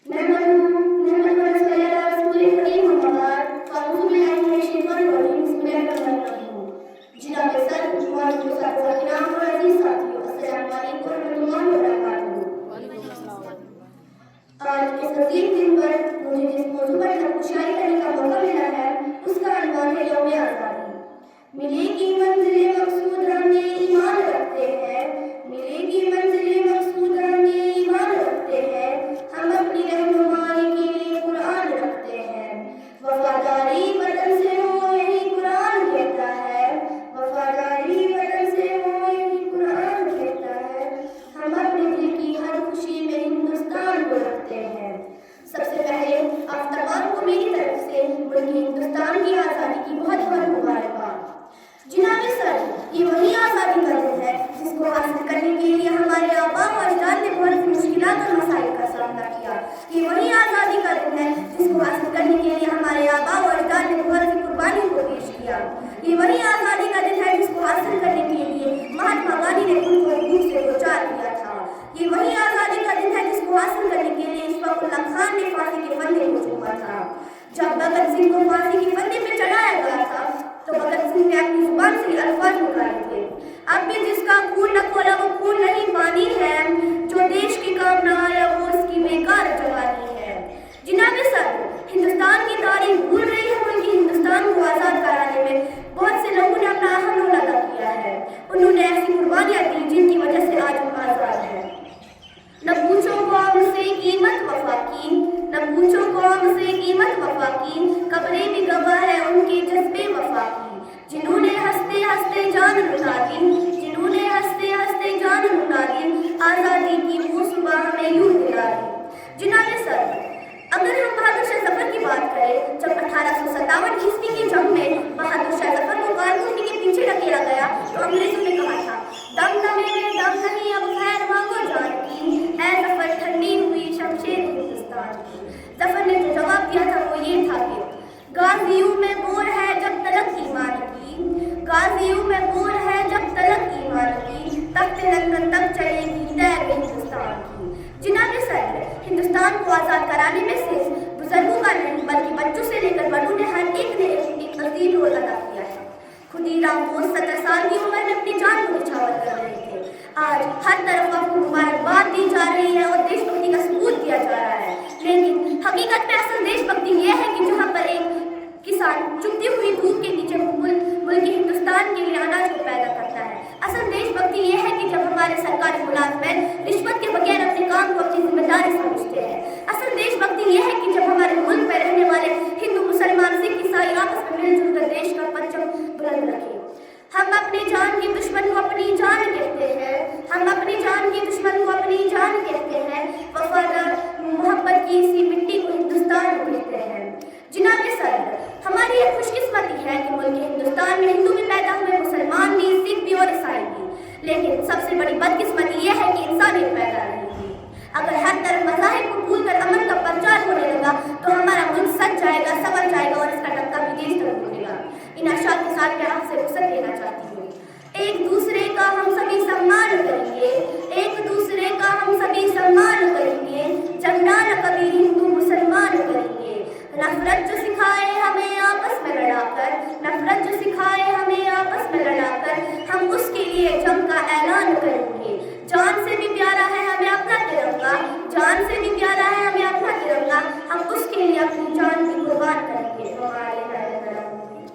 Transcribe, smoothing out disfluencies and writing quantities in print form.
आज इस हसीन दिन पर मुझे जिस मौजू पर शायरी करने का मौका मिला है उसका अनवान है यौम आज़ादी। मिलेगी मंजिल मकसूद हम ये ईमान रखते हैं, मिलेगी मंजिल मकसूद हम ये ईमान रखते हैं, हम अपनी रहनुमाई के लिए कुरान रखते हैं। वफादारी वतन से हो यही कुरान कहता है, वफादारी वतन से हो यही कुरान कहता है, हम अपने दिल की हर खुशी में हिंदुस्तान को रखते हैं। सबसे पहले आप तमाम को मेरी तरफ से मुल्क हिंदुस्तान की आज़ादी की बहुत बहुत मुबारकबाद। जनाब सर, ये वही आज़ादी का दिन है जिसको हासिल करने के लिए हमारे आबा व अजदाद ने बहुत सी मुश्किलात और मसाइल का सामना किया। ये वही आज़ादी का दिन है जिसको हासिल करने के लिए हमारे आबा व अजदाद ने बहुत सी कुर्बानी को पेश किया। ये वही आज़ादी का दिन है जिसको हासिल करने के लिए महात्मा गांधी ने खुद को भूख से दो चार किया था। ये वही आज़ादी का दिन है जिसको हासिल करने के लिए इशफाकुल्लाह खान ने फांसी के फंदे को चूमा था। जब भगत सिंह को फांसी के फंदे में चढ़ाया गया था तो भगत सिंह ने अपनी जुबान से अल्फाज निकाले थे, अब भी जिसका खून न खोला वो खून नहीं पानी है, जो देश के काम न आया वो उसकी बेकार जवानी है। जनाब सर, हिंदुस्तान की तारीख भूल रही है बल्कि हिंदुस्तान को आज़ाद कराने में बहुत से लोगों ने अपना अहम रोल अदा किया है। उन्होंने ऐसी कुर्बानियाँ दी जिनकी वजह से आज हम आज़ाद हैं। न पूछो कौम से कीमत वफा की, न पूछो कौम से कीमत वफा की, कब्रें भी गवाह है उनके जज्बे वफा की, जिन्होंने हंसते हंसते जान लुटा दी, जिन्होंने हंसते हंसते जान लुटा दी, आज़ादी की वो सुबह हमें यूं दिला दी। जनाब सर, अगर हम बहादुर शाह जफर की बात करें, जब 1857 ईस्वी की जंग में बहादुर शाह जफर को कारतूसी के पीछे धकेला गया तो अंग्रेजों ने कहा था, दम न मेरे दम नहीं अब खैर मांगो जान की, ऐ जफर ठंडी हुई शमशेर हिंदुस्तान की। जफर ने जो जवाब दिया था वो ये था कि गाजियों में बोर है जब तलक ईमान की, गाजियों में बोर है जब तलक ईमान की, तख्ते लंदन तक चलेगी तैर हिंदुस्तान की। जनाब सर, हिंदुस्तान को आज़ाद कराने में सिर्फ बुजुर्गों का नहीं बल्कि बच्चों से लेकर बड़ों ने हर एक ने एक अजीम रोल अदा किया है। खुदीराम बोस 70 साल की उम्र में अपनी जान को निछावर कर रहे थे। आज हर तरफ आपको मुबारकबाद दी जा रही है और देशभक्ति का सबूत दिया जा रहा है, लेकिन हकीकत में असल देशभक्ति यह है कि जहाँ पर एक किसान चुभती हुई धूप के नीचे मुल्क हिंदुस्तान के लिए अनाज को पैदा करता है। असल देशभक्ति यह है कि जब हमारे सरकारी मुलाजमैन रिश्वत के बगैर अपने काम को अपनी जिम्मेदारी समझते हैं। असल देशभक्ति यह है कि जब हमारे मुल्क में रहने वाले हिंदू मुसलमान सिख ईसाई आपस में मिलजुल कर देश का परचम बुलंद रखें। हम अपनी जान के दुश्मन को अपनी जान कहते हैं, हम अपनी जान के दुश्मन को अपनी जान कहते हैं, वफादार मोहब्बत की इसी मिट्टी को हिंदुस्तान कहते हैं। जनाब सर, हमारी ये खुशकिस्मती है कि मुल्क हिंदुस्तान में हिंदू भी पैदा हुए, मुसलमान भी, सिख भी और ईसाई भी, लेकिन सबसे बड़ी बदकिस्मती यह है कि इंसानियत पैदा है।